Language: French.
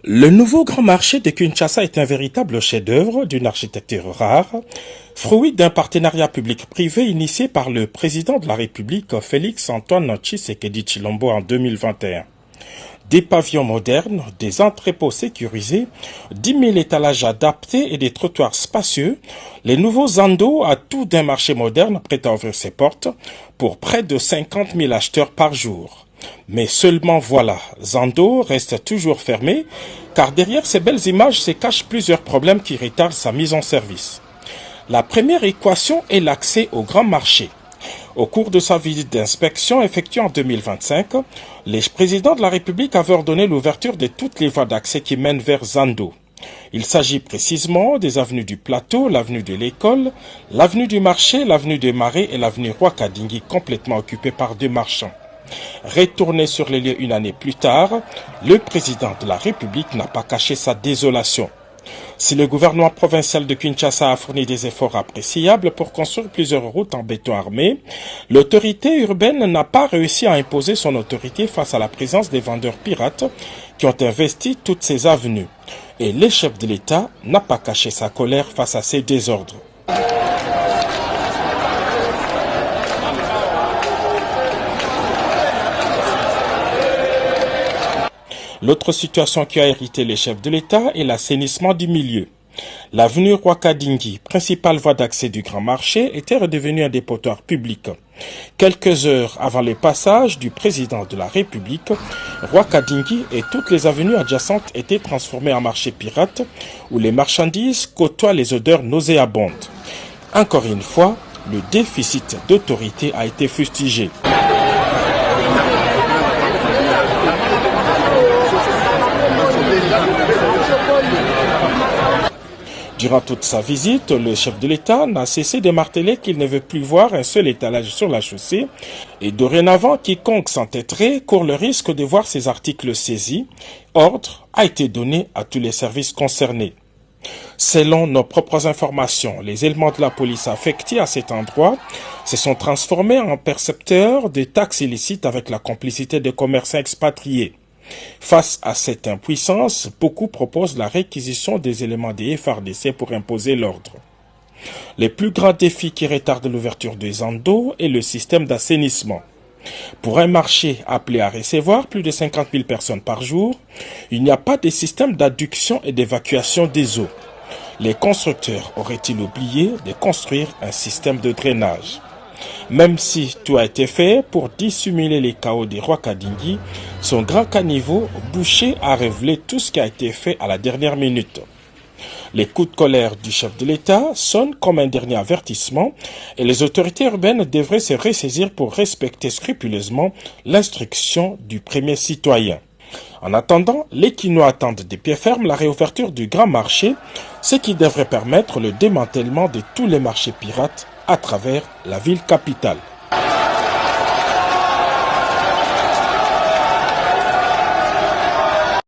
Le nouveau grand marché de Kinshasa est un véritable chef-d'œuvre d'une architecture rare, fruit d'un partenariat public-privé initié par le président de la République Félix-Antoine Tshisekedi Tshilombo en 2021. Des pavillons modernes, des entrepôts sécurisés, 10 000 étalages adaptés et des trottoirs spacieux, les nouveaux Zando à tout d'un marché moderne prêt à ouvrir ses portes pour près de 50 000 acheteurs par jour. Mais seulement voilà, Zando reste toujours fermé, car derrière ces belles images se cachent plusieurs problèmes qui retardent sa mise en service. La première équation est l'accès au grand marché. Au cours de sa visite d'inspection effectuée en 2025, le président de la République avait ordonné l'ouverture de toutes les voies d'accès qui mènent vers Zando. Il s'agit précisément des avenues du Plateau, l'avenue de l'École, l'avenue du Marché, l'avenue des Marais et l'avenue Roi-Kadingi complètement occupées par deux marchands. Retourné sur les lieux une année plus tard, le président de la République n'a pas caché sa désolation. Si le gouvernement provincial de Kinshasa a fourni des efforts appréciables pour construire plusieurs routes en béton armé, l'autorité urbaine n'a pas réussi à imposer son autorité face à la présence des vendeurs pirates qui ont investi toutes ces avenues. Et le chef de l'État n'a pas caché sa colère face à ces désordres. L'autre situation qui a hérité les chefs de l'État est l'assainissement du milieu. L'avenue Roi-Kadingi, principale voie d'accès du grand marché, était redevenue un dépotoir public. Quelques heures avant le passage du président de la République, Roi-Kadingi et toutes les avenues adjacentes étaient transformées en marché pirate où les marchandises côtoient les odeurs nauséabondes. Encore une fois, le déficit d'autorité a été fustigé. Durant toute sa visite, le chef de l'État n'a cessé de marteler qu'il ne veut plus voir un seul étalage sur la chaussée et dorénavant, quiconque s'entêterait court le risque de voir ses articles saisis. Ordre a été donné à tous les services concernés. Selon nos propres informations, les éléments de la police affectés à cet endroit se sont transformés en percepteurs de taxes illicites avec la complicité des commerçants expatriés. Face à cette impuissance, beaucoup proposent la réquisition des éléments des FARDC pour imposer l'ordre. Le plus grand défi qui retarde l'ouverture des Zando est le système d'assainissement. Pour un marché appelé à recevoir plus de 50 000 personnes par jour, il n'y a pas de système d'adduction et d'évacuation des eaux. Les constructeurs auraient-ils oublié de construire un système de drainage? Même si tout a été fait pour dissimuler les chaos des Roi-Kadingi, son grand caniveau bouché a révélé tout ce qui a été fait à la dernière minute. Les coups de colère du chef de l'État sonnent comme un dernier avertissement et les autorités urbaines devraient se ressaisir pour respecter scrupuleusement l'instruction du premier citoyen. En attendant, les Kinois attendent de pied ferme la réouverture du grand marché, ce qui devrait permettre le démantèlement de tous les marchés pirates à travers la ville capitale.